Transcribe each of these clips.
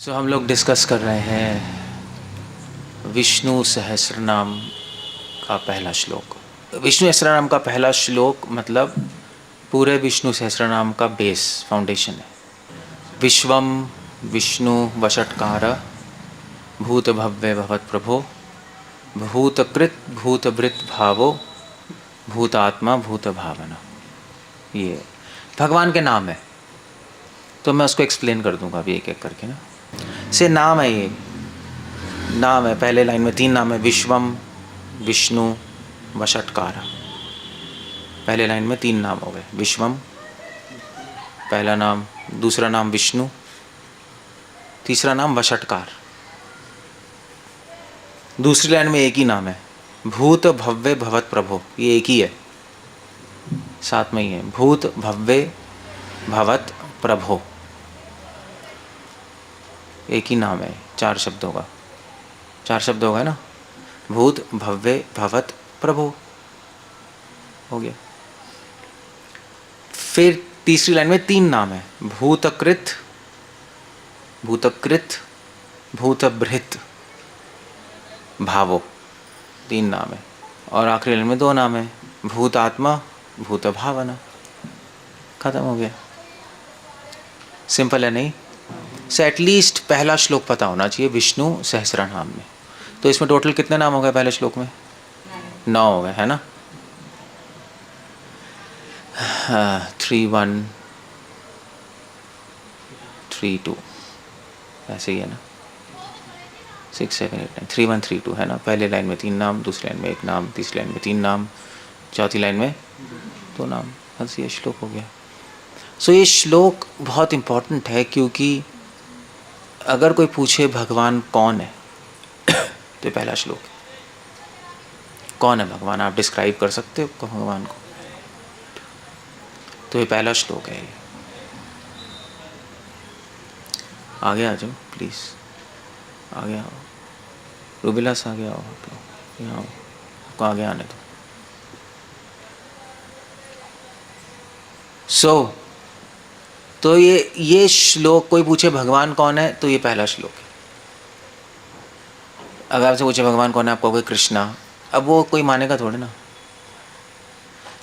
सो हम लोग डिस्कस कर रहे हैं विष्णु सहस्रनाम का पहला श्लोक। विष्णु सहस्रनाम का पहला श्लोक मतलब पूरे विष्णु सहस्रनाम का बेस फाउंडेशन है। विश्वम विष्णु वषट्कार भूत भव्य भवत प्रभो भूतकृत भूतभृत भावो भूतात्मा भूत भावना। ये भगवान के नाम है, तो मैं उसको एक्सप्लेन कर दूंगा अभी एक एक करके ना। से नाम है, ये नाम है। पहले लाइन में 3 नाम है, विश्वम विष्णु वषट्कार। पहले लाइन में 3 नाम हो गए। विश्वम पहला नाम, दूसरा नाम विष्णु, तीसरा नाम वषट्कार। दूसरी लाइन में एक ही नाम है, भूत भव्य भवत प्रभो। ये एक ही है, साथ में ही है, भूत भव्य भवत प्रभो। एक ही नाम है, 4 शब्दों का, 4 शब्द हो गए ना। भूत भव्य भवत प्रभो हो गया। फिर तीसरी लाइन में 3 नाम है, भूतकृत भूतकृत भूतभृत भावो। 3 नाम है। और आखिरी लाइन में 2 नाम है, भूतात्मा भूत भावना। खत्म हो गया। सिंपल है नहीं? सो एटलीस्ट पहला श्लोक पता होना चाहिए विष्णु सहस्रनाम में। तो इसमें टोटल कितने नाम हो गए पहले श्लोक में? 9 हो गए, है ना। 3 1 3 2 ऐसे ही है ना। 6 7 8 9 3 1 3 2 है ना। पहले लाइन में 3 नाम, दूसरी लाइन में 1 नाम, तीसरी लाइन में 3 नाम, चौथी लाइन में 2 नाम। बस ये श्लोक हो गया। सो ये श्लोक बहुत इम्पोर्टेंट है, क्योंकि अगर कोई पूछे भगवान कौन है तो पहला श्लोक है। कौन है भगवान, आप डिस्क्राइब कर सकते हो भगवान को? तो ये पहला श्लोक है। आगे आ जाओ प्लीज, आगे आओ। रूबिलास आगे आओ, यहाँ आओ, आपको आगे आने दो। तो ये श्लोक, कोई पूछे भगवान कौन है तो ये पहला श्लोक है। अगर आपसे पूछे भगवान कौन है, आपको कोई कृष्णा, अब वो कोई मानेगा थोड़े ना,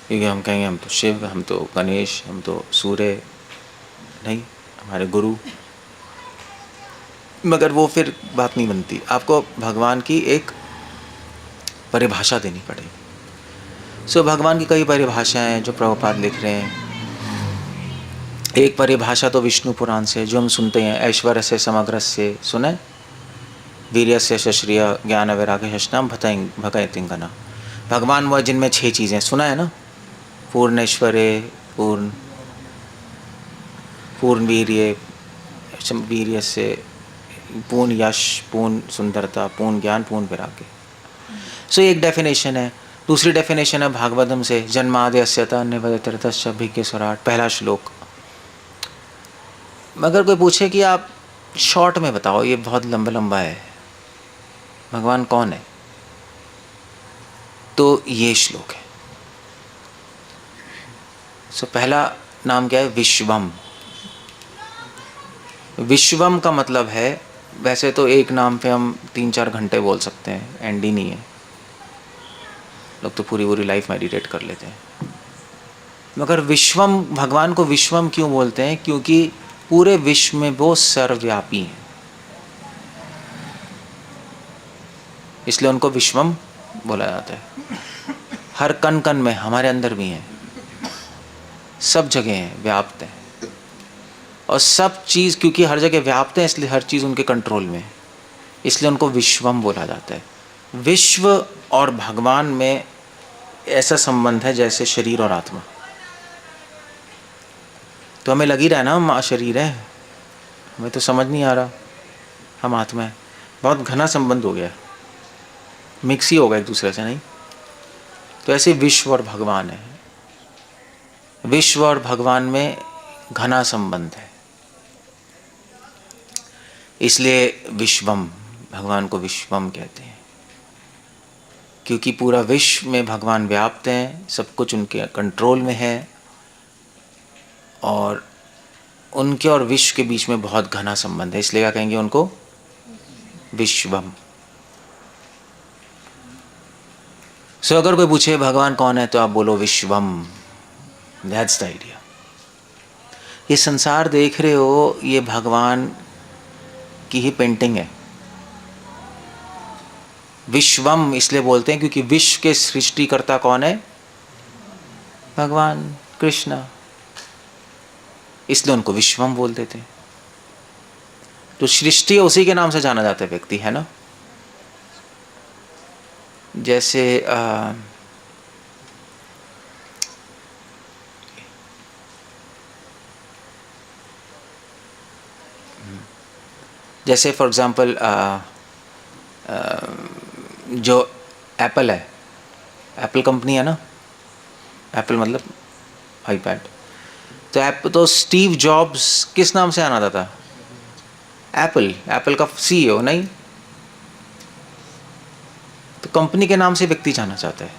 क्योंकि हम कहेंगे हम तो शिव, हम तो गणेश, हम तो सूर्य, नहीं हमारे गुरु। मगर वो फिर बात नहीं बनती। आपको भगवान की एक परिभाषा देनी पड़ेगी। सो भगवान की कई परिभाषाएं हैं जो प्रभुपाद लिख रहे हैं। एक परिभाषा तो विष्णु पुराण से जो हम सुनते हैं, ऐश्वर्य से समग्र से सुने, वीर्य से शश्रिय ज्ञान वैराग्य शशनाम भगय तिंगना। भगवान वह जिनमें 6 चीज़ें, सुना है ना। पूर्ण ऐश्वर्य, पूर्ण वीर्य से, पूर्ण यश, पूर्ण सुंदरता, पूर्ण ज्ञान, पूर्ण वैराग्य। सो एक डेफिनेशन है। दूसरी डेफिनेशन है भागवतम से, जन्माद्यस्यतः निबद्धतीर्थस्य अभिज्ञ स्वराट, पहला श्लोक। मगर कोई पूछे कि आप शॉर्ट में बताओ, ये बहुत लंबा है, भगवान कौन है, तो ये श्लोक है। सो पहला नाम क्या है? विश्वम। विश्वम का मतलब है, वैसे तो एक नाम पे हम 3-4 घंटे बोल सकते हैं, एंड ही नहीं है। लोग तो पूरी लाइफ मेडिटेट कर लेते हैं। मगर विश्वम, भगवान को विश्वम क्यों बोलते हैं? क्योंकि पूरे विश्व में वो सर्वव्यापी हैं, इसलिए उनको विश्वम बोला जाता है। हर कण कण में, हमारे अंदर भी हैं, सब जगह हैं, व्याप्त हैं। और सब चीज़ क्योंकि हर जगह व्याप्त है, इसलिए हर चीज़ उनके कंट्रोल में है, इसलिए उनको विश्वम बोला जाता है। विश्व और भगवान में ऐसा संबंध है जैसे शरीर और आत्मा। तो हमें लग ही रहा है ना हम शरीर है, हमें तो समझ नहीं आ रहा हम आत्मा है। बहुत घना संबंध हो गया, मिक्स ही होगा एक दूसरे से, नहीं? तो ऐसे विश्व और भगवान है। विश्व और भगवान में घना संबंध है, इसलिए विश्वम, भगवान को विश्वम कहते हैं। क्योंकि पूरा विश्व में भगवान व्याप्त हैं, सब कुछ उनके कंट्रोल में है, और उनके और विश्व के बीच में बहुत घना संबंध है, इसलिए क्या कहेंगे उनको? विश्वम। सो अगर कोई पूछे भगवान कौन है तो आप बोलो विश्वम। That's the idea. ये संसार देख रहे हो, ये भगवान की ही पेंटिंग है। विश्वम इसलिए बोलते हैं क्योंकि विश्व के सृष्टिकर्ता कौन है? भगवान कृष्ण, इसलिए उनको विश्वम बोल देते हैं। तो सृष्टि है उसी के नाम से जाना जाता है व्यक्ति, है ना। जैसे जैसे फॉर एग्जांपल जो एप्पल है, एप्पल कंपनी है ना, एप्पल मतलब आईपैड, तो स्टीव जॉब्स किस नाम से आना था? एप्पल, एप्पल का सीईओ नहीं, तो कंपनी के नाम से व्यक्ति जाना चाहता है।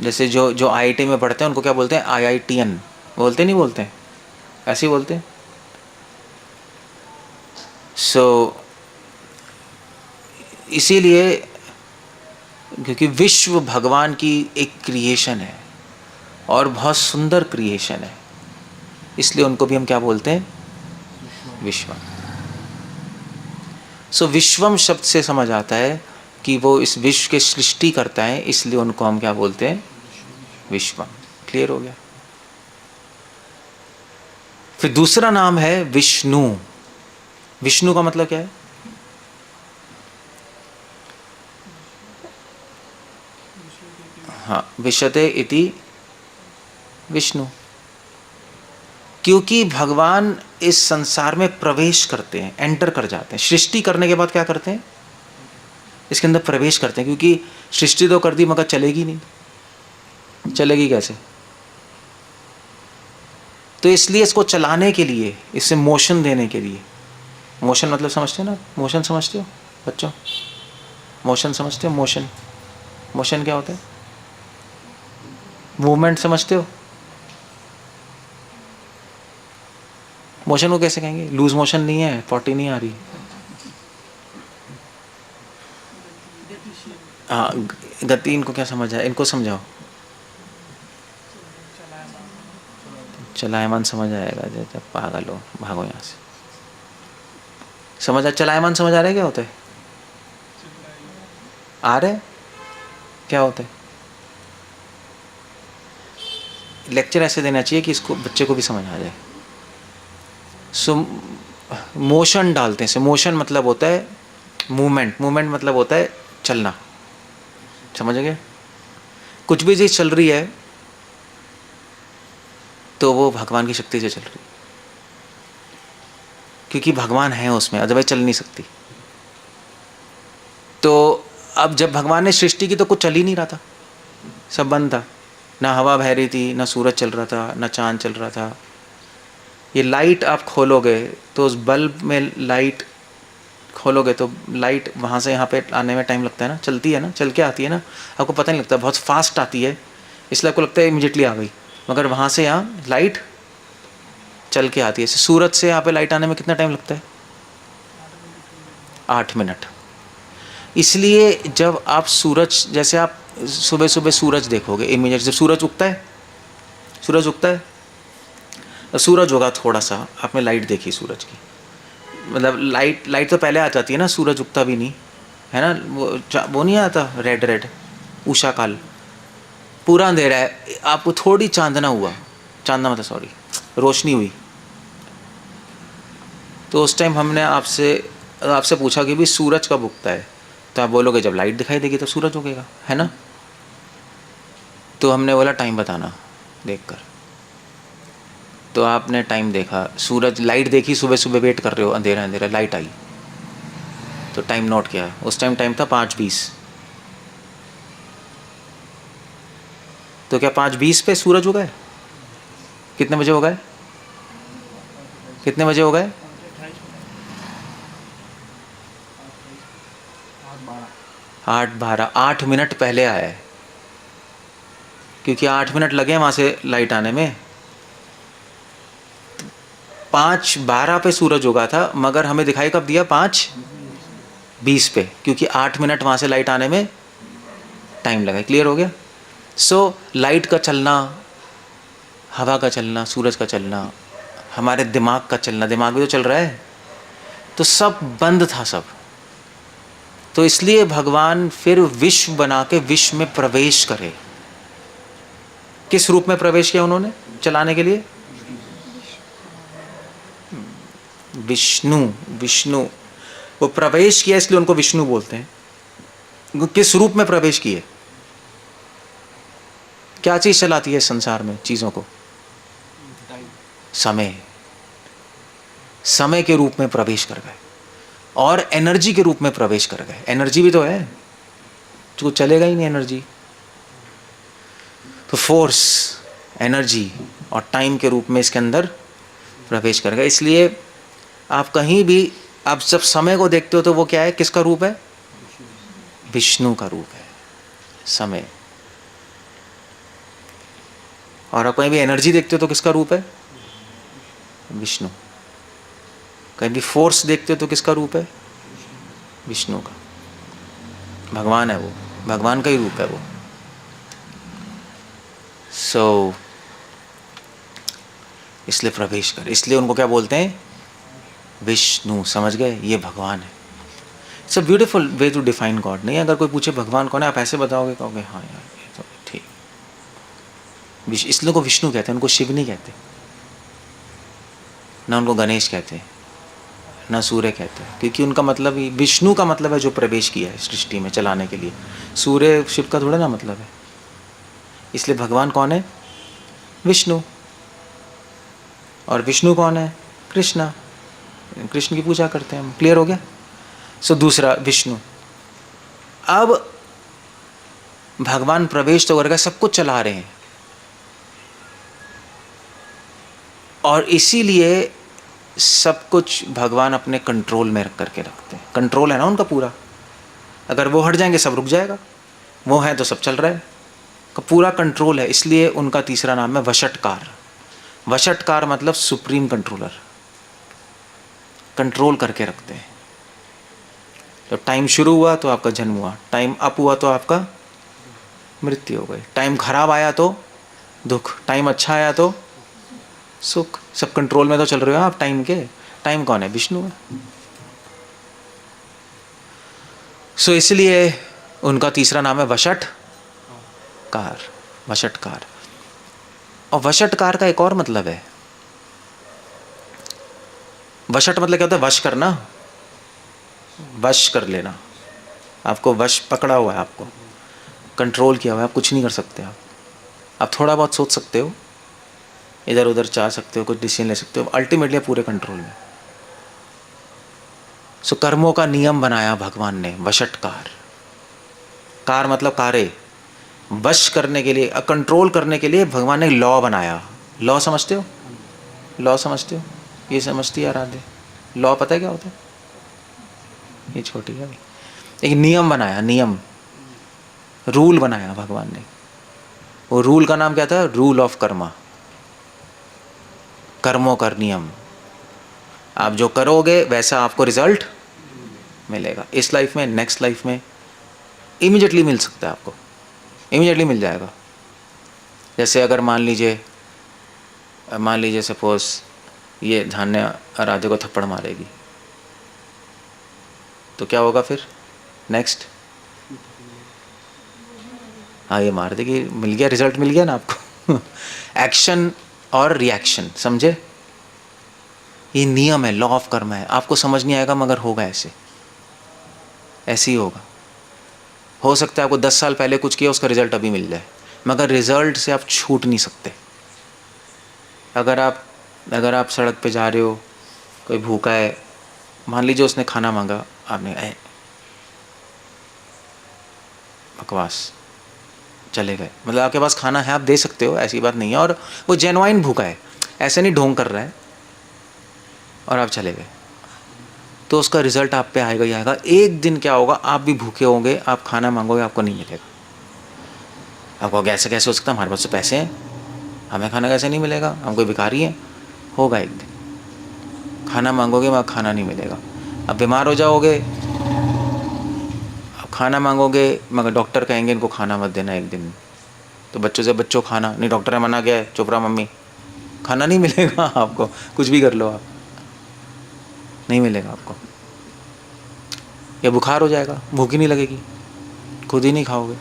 जैसे जो आईआईटी में पढ़ते हैं उनको क्या बोलते हैं? आईआईटीएन बोलते नहीं बोलते हैं? ऐसे ही बोलते हैं। इसीलिए क्योंकि विश्व भगवान की एक क्रिएशन है और बहुत सुंदर क्रिएशन है, इसलिए उनको भी हम क्या बोलते हैं? विश्वम। विश्वम शब्द से समझ आता है कि वो इस विश्व के सृष्टि करता है, इसलिए उनको हम क्या बोलते हैं? विश्वम। क्लियर हो गया। फिर दूसरा नाम है विष्णु। विष्णु का मतलब क्या है? हाँ, विशते इति विष्णु। क्योंकि भगवान इस संसार में प्रवेश करते हैं, एंटर कर जाते हैं। सृष्टि करने के बाद क्या करते हैं? इसके अंदर प्रवेश करते हैं, क्योंकि सृष्टि तो कर दी मगर चलेगी नहीं, चलेगी कैसे? तो इसलिए इसको चलाने के लिए, इसे मोशन देने के लिए, मोशन मतलब समझते हो ना? मोशन समझते हो बच्चों? मोशन समझते हो? मोशन, मोशन क्या होता है? मूवमेंट समझते हो? मोशन को कैसे कहेंगे? लूज मोशन नहीं है, पॉटी नहीं आ रही। हाँ, गति इनको क्या समझ आया? इनको समझाओ। चलायमान समझ आएगा, जैसे पागल हो, भागो यहाँ से। समझ आ? चलायमान समझ आ रहा है क्या होता है? आ रहा है क्या होता है? लेक्चर ऐसे देना चाहिए कि इसको बच्चे को भी समझ आ जाए। मोशन डालते हैं। मोशन मतलब होता है मूवमेंट, मूवमेंट मतलब होता है चलना। समझ गए? कुछ भी चीज़ चल रही है तो वो भगवान की शक्ति से चल रही है, क्योंकि भगवान है उसमें, अदरवाइज चल नहीं सकती। तो अब जब भगवान ने सृष्टि की तो कुछ चल ही नहीं रहा था, सब बंद था। ना हवा बह रही थी, ना सूरज चल रहा था, ना चांद चल रहा था। ये लाइट आप खोलोगे तो उस बल्ब में लाइट खोलोगे तो लाइट वहाँ से यहाँ पे आने में टाइम लगता है ना, चलती है ना, चल के आती है ना, आपको पता नहीं लगता, बहुत फास्ट आती है, इसलिए आपको लगता है इमीडिएटली आ गई, मगर वहाँ से यहाँ लाइट चल के आती है। सूरज से यहाँ पे लाइट आने में कितना टाइम लगता है? 8 मिनट। इसलिए जब आप सूरज, जैसे आप सुबह सुबह सूरज देखोगे, इमीडिएट जब सूरज उगता है, सूरज उगता है, सूरज होगा थोड़ा सा, आपने लाइट देखी सूरज की, मतलब लाइट तो पहले आ जाती है ना, सूरज उगता भी नहीं है ना, वो नहीं आता रेड रेड, उषा काल, पूरा अंधेरा है, आपको थोड़ी चांदना हुआ, चांदना मतलब सॉरी, रोशनी हुई, तो उस टाइम हमने आपसे पूछा कि भी सूरज कब उगता है, तो आप बोलोगे जब लाइट दिखाई देगी तो सूरज उगेगा, है ना। तो हमने बोला टाइम बताना देखकर, तो आपने टाइम देखा, सूरज, लाइट देखी, सुबह सुबह वेट कर रहे हो, अंधेरा अंधेरा, लाइट आई, तो टाइम नोट किया, उस टाइम था 5:20। तो क्या 5:20 पे सूरज उगा है? कितने बजे होगा है? कितने बजे होगा है? 8:12, 8 मिनट पहले आया है, क्योंकि 8 मिनट लगे वहाँ से लाइट आने में। 5:12 पे सूरज उगा था, मगर हमें दिखाई कब दिया? 5:20 पे, क्योंकि 8 मिनट वहाँ से लाइट आने में टाइम लगा। क्लियर हो गया? सो लाइट का चलना, हवा का चलना, सूरज का चलना, हमारे दिमाग का चलना, दिमाग भी तो चल रहा है, तो सब बंद था सब। तो इसलिए भगवान फिर विश्व बना के विश्व में प्रवेश करे। किस रूप में प्रवेश किया उन्होंने चलाने के लिए? विष्णु। विष्णु वो प्रवेश किया, इसलिए उनको विष्णु बोलते हैं। किस रूप में प्रवेश किए? क्या चीज चलाती है संसार में चीजों को? समय। समय के रूप में प्रवेश कर गए और एनर्जी के रूप में प्रवेश कर गए। एनर्जी भी तो है, जो चलेगा ही नहीं एनर्जी। तो फोर्स, एनर्जी और टाइम के रूप में इसके अंदर प्रवेश कर गए। इसलिए आप कहीं भी, आप जब समय को देखते हो तो वो क्या है? किसका रूप है? विष्णु का रूप है समय। और आप कहीं भी एनर्जी देखते हो तो किसका रूप है? विष्णु। कहीं भी फोर्स देखते हो तो किसका रूप है? विष्णु का। भगवान है वो, भगवान का ही रूप है वो। सो इसलिए प्रवेश कर, इसलिए उनको क्या बोलते हैं? विष्णु। समझ गए? ये भगवान है। It's a beautiful way to define God. नहीं, अगर कोई पूछे भगवान कौन है, आप ऐसे बताओगे, कहोगे हाँ यार ये तो ठीक। इसलिए को विष्णु कहते हैं, उनको शिव नहीं कहते, ना उनको गणेश कहते हैं, ना सूर्य कहते हैं, क्योंकि उनका मतलब ही, विष्णु का मतलब है जो प्रवेश किया है सृष्टि में चलाने के लिए। सूर्य शिव का थोड़ा ना मतलब है। इसलिए भगवान कौन है? विष्णु। और विष्णु कौन है? कृष्णा। कृष्ण की पूजा करते हैं हम। क्लियर हो गया? सो दूसरा विष्णु। अब भगवान प्रवेश तो कर गए, सब कुछ चला रहे हैं, और इसीलिए सब कुछ भगवान अपने कंट्रोल में रख करके रखते हैं। कंट्रोल है ना उनका पूरा। अगर वो हट जाएंगे सब रुक जाएगा, वो है तो सब चल रहा है, का पूरा कंट्रोल है। इसलिए उनका तीसरा नाम है वशटकार। वशटकार मतलब सुप्रीम कंट्रोलर, कंट्रोल करके रखते हैं। तो टाइम शुरू हुआ तो आपका जन्म हुआ, टाइम अप हुआ तो आपका मृत्यु हो गई, टाइम खराब आया तो दुख, टाइम अच्छा आया तो सुख। सब कंट्रोल में तो चल रहे हो आप टाइम के। टाइम कौन है? विष्णु है। सो इसलिए उनका तीसरा नाम है वशटकार। वशटकार। और वशटकार का एक और मतलब है। वशट मतलब क्या होता है? वश करना, वश कर लेना। आपको वश पकड़ा हुआ है, आपको कंट्रोल किया हुआ है, आप कुछ नहीं कर सकते। आप थोड़ा बहुत सोच सकते हो, इधर उधर चाह सकते हो, कुछ डिसीजन ले सकते हो, अल्टीमेटली पूरे कंट्रोल में। सो कर्मों का नियम बनाया भगवान ने, वशटकार। कार मतलब कार्य, वश करने के लिए, कंट्रोल करने के लिए भगवान ने लॉ बनाया। लॉ समझते हो? लॉ समझते हो? ये समझती है आराध्य? लॉ पता है क्या होता है? ये छोटी है, एक नियम बनाया, नियम, रूल बनाया भगवान ने। वो रूल का नाम क्या था? Rule of Karma. कर्मों का नियम। आप जो करोगे वैसा आपको रिजल्ट मिलेगा, इस लाइफ में, नेक्स्ट लाइफ में, इमीडिएटली मिल सकता है आपको, इमीडिएटली मिल जाएगा। जैसे अगर मान लीजिए सपोज ये धान्य राधे को थप्पड़ मारेगी, तो क्या होगा फिर नेक्स्ट? हाँ, ये मार देगी, मिल गया, रिजल्ट मिल गया ना आपको। एक्शन और रिएक्शन, समझे? ये नियम है, लॉ ऑफ कर्म है। आपको समझ नहीं आएगा मगर होगा ऐसे, ऐसे ही होगा। हो सकता है आपको 10 साल पहले कुछ किया, उसका रिजल्ट अभी मिल जाए, मगर रिजल्ट से आप छूट नहीं सकते। अगर आप सड़क पे जा रहे हो, कोई भूखा है, मान लीजिए उसने खाना मांगा, आपने बकवास, चले गए। मतलब आपके पास खाना है, आप दे सकते हो, ऐसी बात नहीं है, और वो जेन्युइन भूखा है, ऐसे नहीं ढोंग कर रहा है, और आप चले गए, तो उसका रिजल्ट आप पे आएगा ही आएगा। एक दिन क्या होगा, आप भी भूखे होंगे, आप खाना मांगोगे, आपको नहीं मिलेगा। आपको ऐसे कैसे हो सकता है, हमारे पास तो पैसे हैं, हमें खाना कैसे नहीं मिलेगा, हम कोई भिखारी हैं? होगा एक दिन। खाना मांगोगे वहाँ खाना नहीं मिलेगा। अब बीमार हो जाओगे, अब खाना मांगोगे मगर डॉक्टर कहेंगे इनको खाना मत देना एक दिन, तो बच्चों से बच्चों खाना नहीं, डॉक्टर ने मना किया है, चुप रहा मम्मी, खाना नहीं मिलेगा आपको, कुछ भी कर लो आप, नहीं मिलेगा आपको। या बुखार हो जाएगा, भूख ही नहीं लगेगी, खुद ही नहीं खाओगे।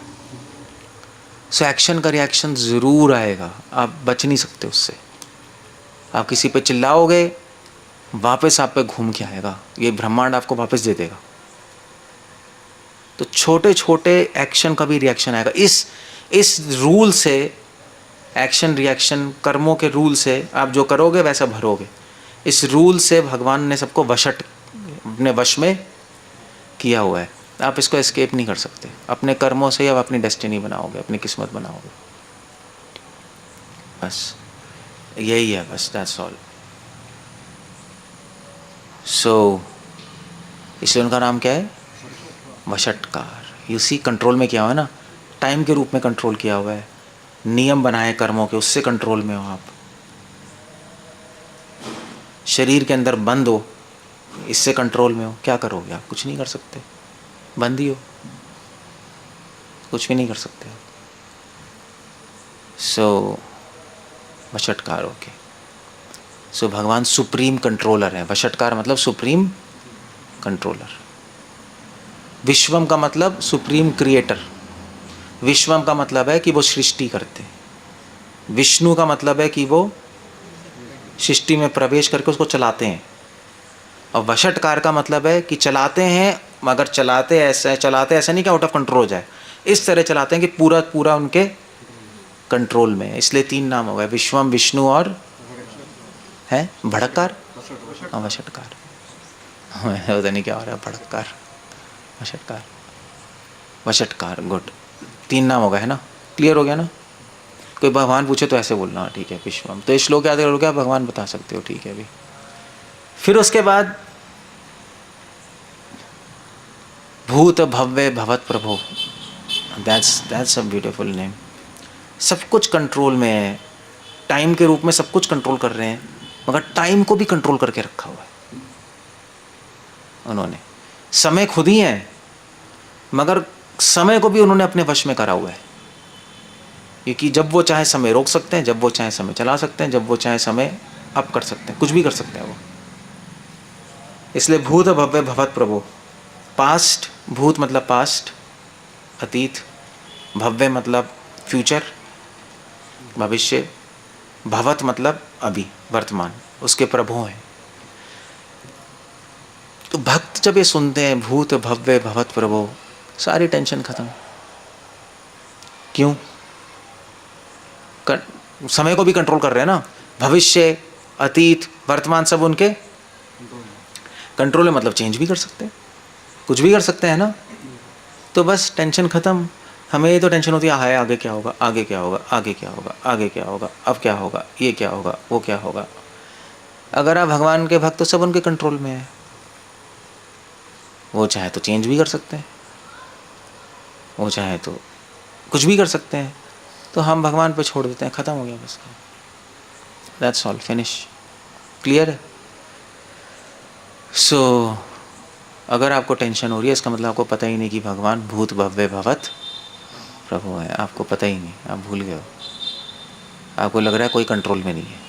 सो एक्शन का रिएक्शन ज़रूर आएगा, आप बच नहीं सकते उससे। आप किसी पे चिल्लाओगे, वापस आप पे घूम के आएगा, ये ब्रह्मांड आपको वापस दे देगा। तो छोटे छोटे एक्शन का भी रिएक्शन आएगा। इस रूल से, एक्शन रिएक्शन कर्मों के रूल से, आप जो करोगे वैसा भरोगे, इस रूल से भगवान ने सबको अपने वश में किया हुआ है। आप इसको एस्केप नहीं कर सकते। अपने कर्मों से आप अपनी डेस्टिनी बनाओगे, अपनी किस्मत बनाओगे, बस यही है, बस दैट्स ऑल। सो इसलिए उनका नाम क्या है? वशटकार। यू सी, कंट्रोल में किया हुआ है ना, टाइम के रूप में कंट्रोल किया हुआ है, नियम बनाए कर्मों के, उससे कंट्रोल में हो आप। शरीर के अंदर बंद हो, इससे कंट्रोल में हो, क्या करोगे आप? कुछ नहीं कर सकते, बंद ही हो, कुछ भी नहीं कर सकते आप। सो वशटकार ओके। सो भगवान सुप्रीम कंट्रोलर है। वशटकार मतलब सुप्रीम कंट्रोलर। विश्वम का मतलब सुप्रीम क्रिएटर। विश्वम का मतलब है कि वो सृष्टि करते। विष्णु का मतलब है कि वो सृष्टि में प्रवेश करके उसको चलाते हैं। और वशटकार का मतलब है कि चलाते हैं, मगर चलाते ऐसा नहीं कि आउट ऑफ कंट्रोल हो जाए, इस तरह चलाते हैं कि पूरा पूरा उनके कंट्रोल में है। इसलिए 3 नाम हो गए, विश्वम, विष्णु और है भड़ककार, वशटकार। पता नहीं क्या हो रहा है, भड़ककार, वशटकार, वशटकार। गुड, 3 नाम हो गए है ना, क्लियर हो गया ना। कोई भगवान पूछे तो ऐसे बोलना, ठीक है विश्वम, तो इस श्लोक याद करोगे आप, भगवान बता सकते हो, ठीक है अभी। फिर उसके बाद भूत भव्य भवत प्रभो, दैट्स अ ब्यूटीफुल नेम। सब कुछ कंट्रोल में है, टाइम के रूप में सब कुछ कंट्रोल कर रहे हैं, मगर टाइम को भी कंट्रोल करके रखा हुआ है उन्होंने। समय खुद ही है, मगर समय को भी उन्होंने अपने वश में करा हुआ है, क्योंकि जब वो चाहे समय रोक सकते हैं, जब वो चाहे समय चला सकते हैं, जब वो चाहे समय अप कर सकते हैं, कुछ भी कर सकते हैं वो। इसलिए भूत भव्य भवत प्रभो। पास्ट, भूत मतलब पास्ट, अतीत, भव्य मतलब फ्यूचर, भविष्य, भवत मतलब अभी, वर्तमान, उसके प्रभु हैं। तो भक्त जब ये सुनते हैं भूत भव्य भवत प्रभो, सारी टेंशन खत्म। क्यों? समय को भी कंट्रोल कर रहे हैं ना, भविष्य, अतीत, वर्तमान सब उनके कंट्रोल में, मतलब चेंज भी कर सकते हैं, कुछ भी कर सकते हैं ना। तो बस टेंशन खत्म। हमें तो टेंशन होती है, हाय आगे क्या होगा, आगे क्या होगा, आगे क्या होगा, आगे क्या होगा, अब क्या होगा, ये क्या होगा, वो क्या होगा। अगर आप भगवान के भक्त तो सब उनके कंट्रोल में है, वो चाहे तो चेंज भी कर सकते हैं, वो चाहे तो कुछ भी कर सकते हैं। तो हम भगवान पे छोड़ देते हैं, ख़त्म हो गया बस, दैट्स ऑल, फिनिश, क्लियर है। सो अगर आपको टेंशन हो रही है, इसका मतलब आपको पता ही नहीं कि भगवान भूत भव्य भवत प्रभु है, आपको पता ही नहीं, आप भूल गए हो। आपको लग रहा है कोई कंट्रोल में नहीं है।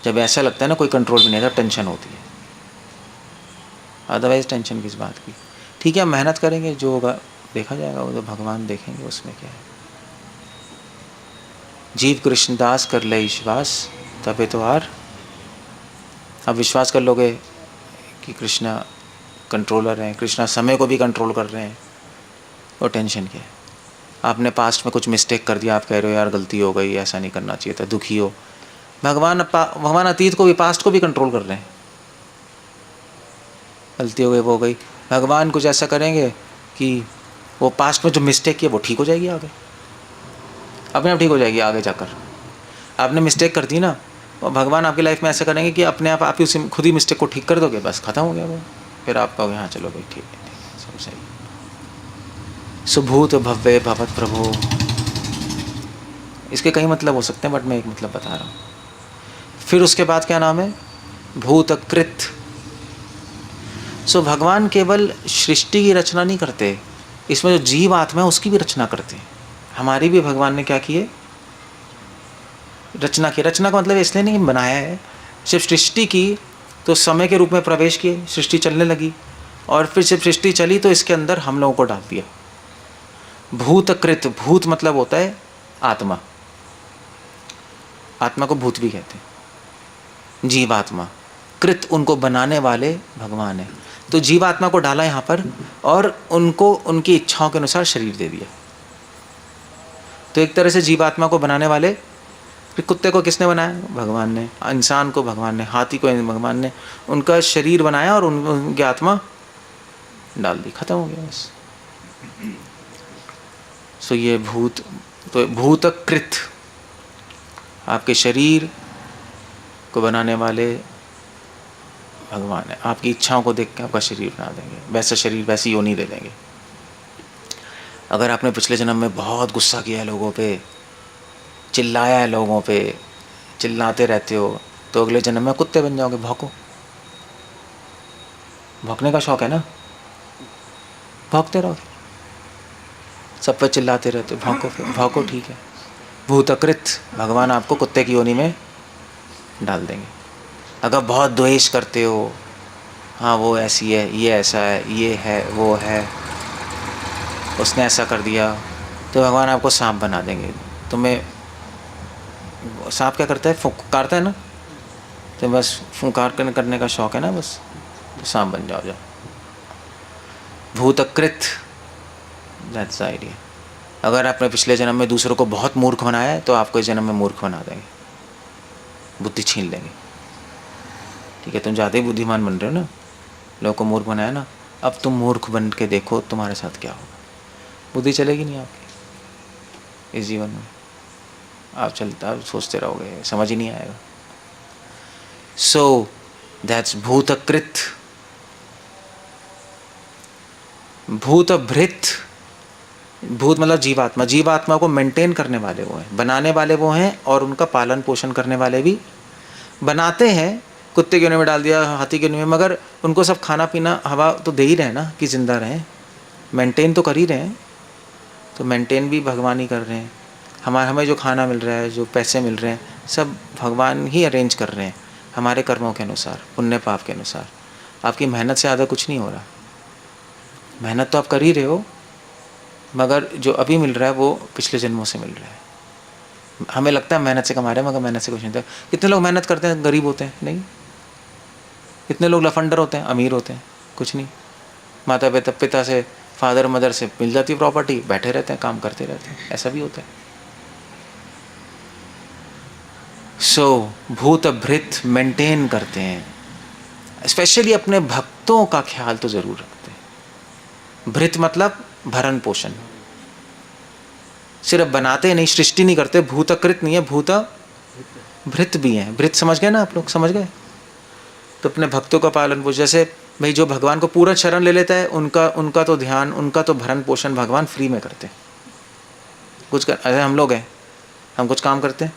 जब ऐसा लगता है ना कोई कंट्रोल में नहीं है, तब टेंशन होती है, अदरवाइज टेंशन किस बात की। ठीक है, मेहनत करेंगे, जो होगा देखा जाएगा, वो तो भगवान देखेंगे, उसमें क्या है। जीव कृष्णदास कर ले विश्वास, तबे तो हार। अब विश्वास कर लोगे कि कृष्णा कंट्रोलर हैं, कृष्णा समय को भी कंट्रोल कर रहे हैं, वो टेंशन क्या है। आपने पास्ट में कुछ मिस्टेक कर दिया, आप कह रहे हो यार गलती हो गई, ऐसा नहीं करना चाहिए था, दुखी हो। भगवान अतीत को भी, पास्ट को भी कंट्रोल कर रहे हैं। गलती हो गई, वो हो गई, भगवान कुछ ऐसा करेंगे कि वो पास्ट में जो मिस्टेक किया वो ठीक हो जाएगी, आगे अपने आप ठीक हो जाएगी। आगे जाकर आपने मिस्टेक कर दी ना, और भगवान आपकी लाइफ में ऐसा करेंगे कि अपने आप ही उसी खुद ही मिस्टेक को ठीक कर दोगे, बस ख़त्म हो गया वो। फिर आप कहोगे हाँ चलो भाई ठीक है, सब सही। सुभूत भव्य भवत प्रभु, इसके कई मतलब हो सकते हैं, बट मैं एक मतलब बता रहा हूँ। फिर उसके बाद क्या नाम है? भूतकृत सो भगवान केवल सृष्टि की रचना नहीं करते, इसमें जो जीव आत्मा है उसकी भी रचना करते हैं। हमारी भी भगवान ने क्या किए, रचना की। रचना का मतलब इसलिए नहीं बनाया है, सिर्फ सृष्टि की तो समय के रूप में प्रवेश किए, सृष्टि चलने लगी, और फिर जब सृष्टि चली तो इसके अंदर हम लोगों को डाल दिया। भूतकृत, भूत मतलब होता है आत्मा, आत्मा को भूत भी कहते हैं, जीवात्मा। कृत उनको बनाने वाले भगवान है। तो जीवात्मा को डाला यहाँ पर और उनको उनकी इच्छाओं के अनुसार शरीर दे दिया। तो एक तरह से जीवात्मा को बनाने वाले, कुत्ते को किसने बनाया, भगवान ने। इंसान को भगवान ने, हाथी को भगवान ने, उनका शरीर बनाया और उनकी आत्मा डाल दी, खत्म हो गया बस। सो ये भूत, तो भूतकृत आपके शरीर को बनाने वाले भगवान है। आपकी इच्छाओं को देख के आपका शरीर बना देंगे, वैसा शरीर वैसी योनि दे देंगे। अगर आपने पिछले जन्म में बहुत गुस्सा किया है लोगों पे, चिल्लाया है लोगों पे, चिल्लाते रहते हो, तो अगले जन्म में कुत्ते बन जाओगे, भौंको। भौंकने का शौक है ना, भौंकते रहो, सब पे चिल्लाते रहते हो, भौंको, फिर भौंको, ठीक है। भूतकृत, भगवान आपको कुत्ते की योनि में डाल देंगे। अगर बहुत द्वेष करते हो, हाँ वो ऐसी है, ये ऐसा है, ये है, वो है, उसने ऐसा कर दिया, तो भगवान आपको सांप बना देंगे। तुम्हें सांप क्या करता है, फुंकारता है ना, तो बस फुंकार करने का शौक है ना, बस तो सांप बन जाओ। भूतकृत, दैट्स द आइडिया। अगर आपने पिछले जन्म में दूसरों को बहुत मूर्ख बनाया है तो आपको इस जन्म में मूर्ख बना देंगे, बुद्धि छीन लेंगे। ठीक है, तुम ज़्यादा ही बुद्धिमान बन रहे हो ना, लोगों को मूर्ख बनाया ना, अब तुम मूर्ख बन के देखो तुम्हारे साथ क्या होगा। बुद्धि चलेगी नहीं आपकी इस जीवन में, आप सोचते रहोगे, समझ ही नहीं आएगा। So that's भूतकृत। भूतभृत, भूत मतलब जीवात्मा, जीवात्मा को मेंटेन करने वाले वो हैं, बनाने वाले वो हैं, और उनका पालन पोषण करने वाले भी। बनाते हैं, कुत्ते के योनि में डाल दिया, हाथी के योनि में, मगर उनको सब खाना पीना हवा तो दे ही रहे हैं ना कि जिंदा रहें, मेंटेन तो कर ही रहे हैं। तो मेंटेन भी भगवान ही कर रहे हैं। हमें जो खाना मिल रहा है, जो पैसे मिल रहे हैं, सब भगवान ही अरेंज कर रहे हैं हमारे कर्मों के अनुसार, पुण्य पाप के अनुसार। आपकी मेहनत से ज़्यादा कुछ नहीं हो रहा। मेहनत तो आप कर ही रहे हो, मगर जो अभी मिल रहा है वो पिछले जन्मों से मिल रहा है। हमें लगता है मेहनत से कमा रहे हैं, मगर मेहनत से कुछ नहीं होता। कितने लोग मेहनत करते हैं, गरीब होते हैं? नहीं। कितने लोग लफंडर होते हैं, अमीर होते हैं? कुछ नहीं। माता पिता से, फादर मदर से मिल जाती प्रॉपर्टी, बैठे रहते हैं, काम करते रहते हैं, ऐसा भी होता है। सो भूतभृत मेंटेन करते हैं, स्पेशली अपने भक्तों का ख्याल तो जरूर रखते हैं। भृत मतलब भरण पोषण, सिर्फ बनाते नहीं, सृष्टि नहीं करते। भूतकृत नहीं है, भूत भृत भी हैं। भृत समझ गए ना आप लोग, समझ गए? तो अपने भक्तों का पालन पोषण, जैसे भाई जो भगवान को पूरा शरण ले लेता है, उनका तो ध्यान, उनका तो भरण पोषण भगवान फ्री में करते हैं। कुछ कर, ऐसे हम लोग हैं, हम कुछ काम करते हैं,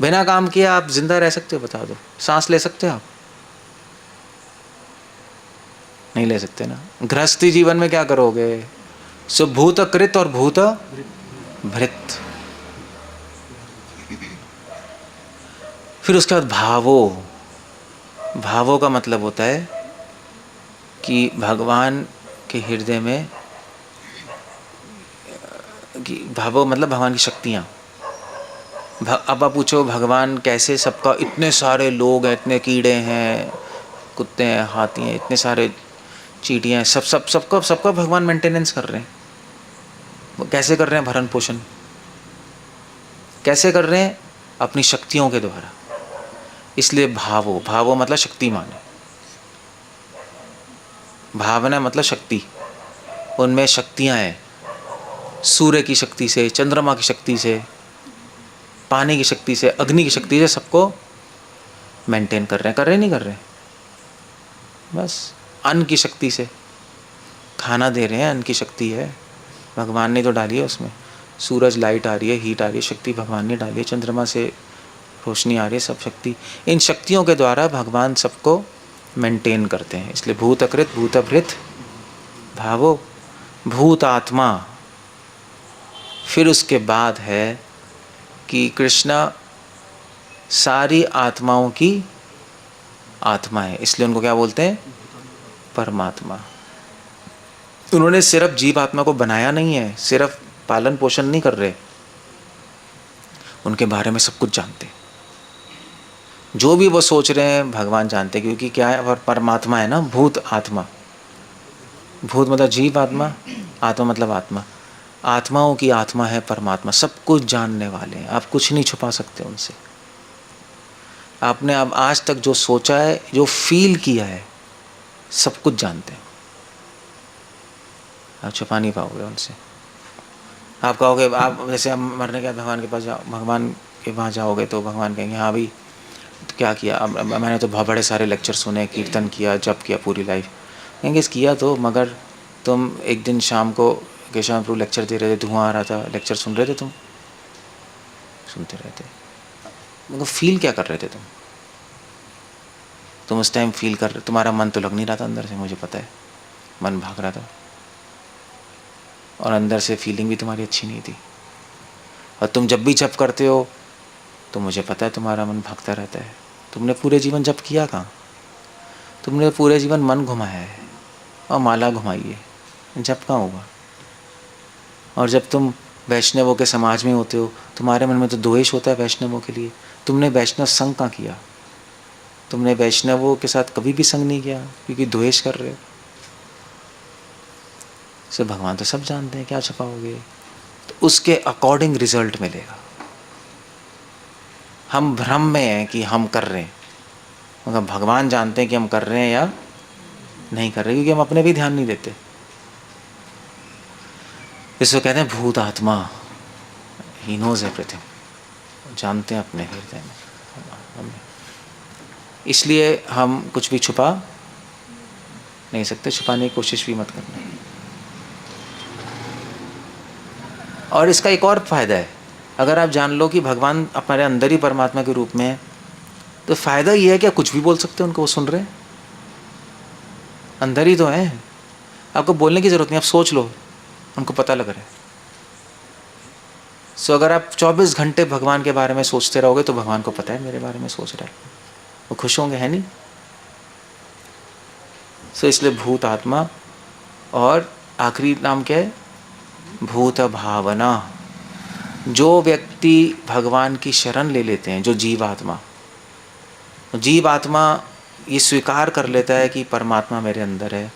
बिना काम किए आप जिंदा रह सकते हो? बता दो, सांस ले सकते हो आप? नहीं ले सकते ना। गृहस्थी जीवन में क्या करोगे? सो भूतकृत और भूत भृत। फिर उसके बाद भावो। भावों का मतलब होता है कि भगवान के हृदय में, कि भावो मतलब भगवान की शक्तियाँ। अब आप पूछो भगवान कैसे, सबका, इतने सारे लोग हैं, इतने कीड़े हैं, कुत्ते हैं, हाथी हैं, इतने सारे चींटियाँ हैं, सबका भगवान मेंटेनेंस कर रहे हैं। वो कैसे कर रहे हैं? भरण पोषण कैसे कर रहे हैं? अपनी शक्तियों के द्वारा। इसलिए भावो मतलब शक्तिमान है। भावना मतलब शक्ति, उनमें शक्तियाँ हैं। सूर्य की शक्ति से, चंद्रमा की शक्ति से, पानी की शक्ति से, अग्नि की शक्ति से सबको मेंटेन कर रहे नहीं कर रहे? बस अन्न की शक्ति से खाना दे रहे हैं, अन्न की शक्ति है, भगवान ने तो डाली है उसमें। सूरज लाइट आ रही है, हीट आ रही है, शक्ति भगवान ने डाली है। चंद्रमा से रोशनी आ रही है, सब शक्ति। इन शक्तियों के द्वारा भगवान सबको मेंटेन करते हैं। इसलिए भूतकृत भूतभृत भावो भूत आत्मा। फिर उसके बाद है कि कृष्णा सारी आत्माओं की आत्मा है, इसलिए उनको क्या बोलते हैं? परमात्मा। उन्होंने सिर्फ जीव आत्मा को बनाया नहीं है, सिर्फ पालन पोषण नहीं कर रहे, उनके बारे में सब कुछ जानते हैं। जो भी वो सोच रहे हैं भगवान जानते हैं, क्योंकि क्या है? परमात्मा है ना, भूत आत्मा। भूत मतलब जीव आत्मा, आत्मा मतलब आत्मा। आत्माओं की आत्मा है परमात्मा, सब कुछ जानने वाले हैं। आप कुछ नहीं छुपा सकते उनसे। आपने अब आज तक जो सोचा है, जो फील किया है, सब कुछ जानते हैं। आप छुपा नहीं पाओगे उनसे। आप कहोगे, आप जैसे हम मरने के बाद भगवान के पास जाओ, भगवान के वहाँ जाओगे तो भगवान कहेंगे हाँ भाई तो क्या किया? अब मैंने तो बहुत बड़े सारे लेक्चर सुने, कीर्तन किया, जप किया पूरी लाइफ। कहेंगे किया तो, मगर तुम एक दिन शाम को केशव प्रभु लेक्चर दे रहे थे, धुआं आ रहा था, लेक्चर सुन रहे थे, तुम सुनते रहते, मगर फील क्या कर रहे थे तुम उस टाइम फील कर रहे? तुम्हारा मन तो लग नहीं रहा था अंदर से, मुझे पता है, मन भाग रहा था और अंदर से फीलिंग भी तुम्हारी अच्छी नहीं थी। और तुम जब भी जप करते हो तो मुझे पता है तुम्हारा मन भागता रहता है। तुमने पूरे जीवन जप किया कहाँ? तुमने पूरे जीवन मन घुमाया है और माला घुमाई है, जप कहाँ होगा? और जब तुम वैष्णवों के समाज में होते हो, तुम्हारे मन में तो द्वेष होता है वैष्णवों के लिए। तुमने वैष्णव संग कहाँ किया? तुमने वैष्णवों के साथ कभी भी संग नहीं किया, क्योंकि द्वेष कर रहे हो। से भगवान तो सब जानते हैं, क्या छुपाओगे? तो उसके अकॉर्डिंग रिजल्ट मिलेगा। हम भ्रम में हैं कि हम कर रहे हैं, मगर भगवान जानते हैं कि हम कर रहे हैं या नहीं कर रहे, क्योंकि हम अपने भी ध्यान नहीं देते। इसको कहते हैं भूत आत्मा। ही नोज एवरीथिंग, जानते हैं अपने हृदय में। इसलिए हम कुछ भी छुपा नहीं सकते, छुपाने की कोशिश भी मत करना। और इसका एक और फायदा है, अगर आप जान लो कि भगवान हमारे अंदर ही परमात्मा के रूप में है, तो फायदा ये है कि आप कुछ भी बोल सकते हो उनको, वो सुन रहे हैं, अंदर ही तो है। आपको बोलने की जरूरत नहीं, आप सोच लो, उनको पता लग रहा है। सो अगर आप 24 घंटे भगवान के बारे में सोचते रहोगे तो भगवान को पता है मेरे बारे में सोच रहा है, वो खुश होंगे, है नहीं? सो इसलिए भूत आत्मा। और आखिरी नाम क्या है? भूत भावना। जो व्यक्ति भगवान की शरण ले लेते हैं, जो जीव आत्मा ये स्वीकार कर लेता है कि परमात्मा मेरे अंदर है,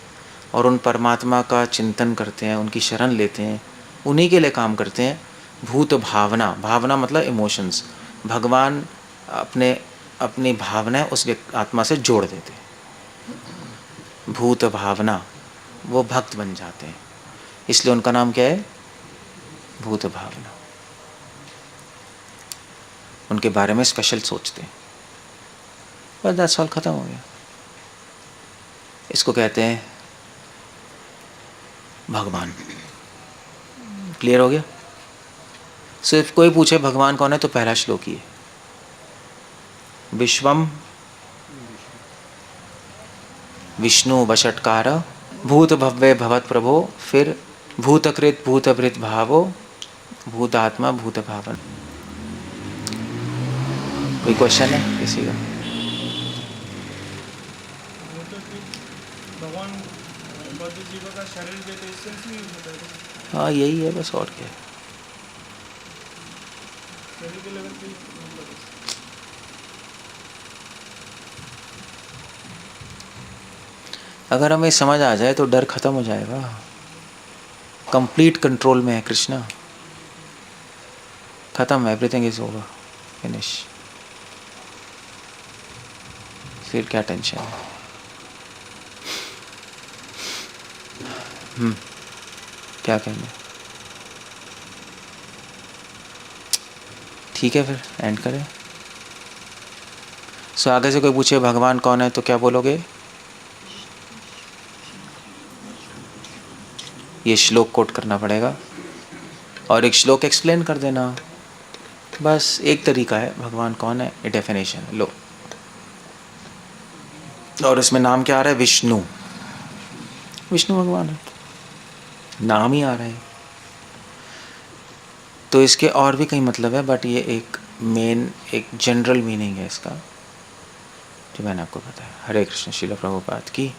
और उन परमात्मा का चिंतन करते हैं, उनकी शरण लेते हैं, उन्हीं के लिए काम करते हैं। भूत भावना, भावना मतलब इमोशंस। भगवान अपनी भावनाएं उस आत्मा से जोड़ देते हैं। भूत भावना, वो भक्त बन जाते हैं, इसलिए उनका नाम क्या है? भूत भावना। उनके बारे में स्पेशल सोचते हैं, बस दैट्स ऑल, खत्म हो गया। इसको कहते हैं भगवान। क्लियर हो गया? सिर्फ कोई पूछे भगवान कौन है तो पहला श्लोक ही है, विश्वम विष्णु वषट्कार भूत भव्य भवत प्रभो, फिर भूतकृत भूतभृत भावो भूतात्मा भूत भावन। कोई क्वेश्चन है किसी का? भगवान जीव का शरीर देते इससे नहीं होता है? हाँ यही है बस, और क्या है? शरीर के लेवल पे अगर हमें समझ आ जाए तो डर खत्म हो जाएगा। कंप्लीट कंट्रोल में है कृष्णा, खत्म, एवरीथिंग इज ओवर, फिनिश। फिर क्या टेंशन है? क्या कहना? ठीक है, फिर एंड करें। सो आगे से कोई पूछे भगवान कौन है तो क्या बोलोगे? ये श्लोक कोट करना पड़ेगा और एक श्लोक एक्सप्लेन कर देना, बस एक तरीका है। भगवान कौन है, ये डेफिनेशन लो, और इसमें नाम क्या आ रहा है? विष्णु। विष्णु भगवान है, नाम ही आ रहा है। तो इसके और भी कई मतलब है, बट ये एक मेन, एक जनरल मीनिंग है इसका, जो मैंने आपको बताया। हरे कृष्ण। श्रील प्रभुपाद की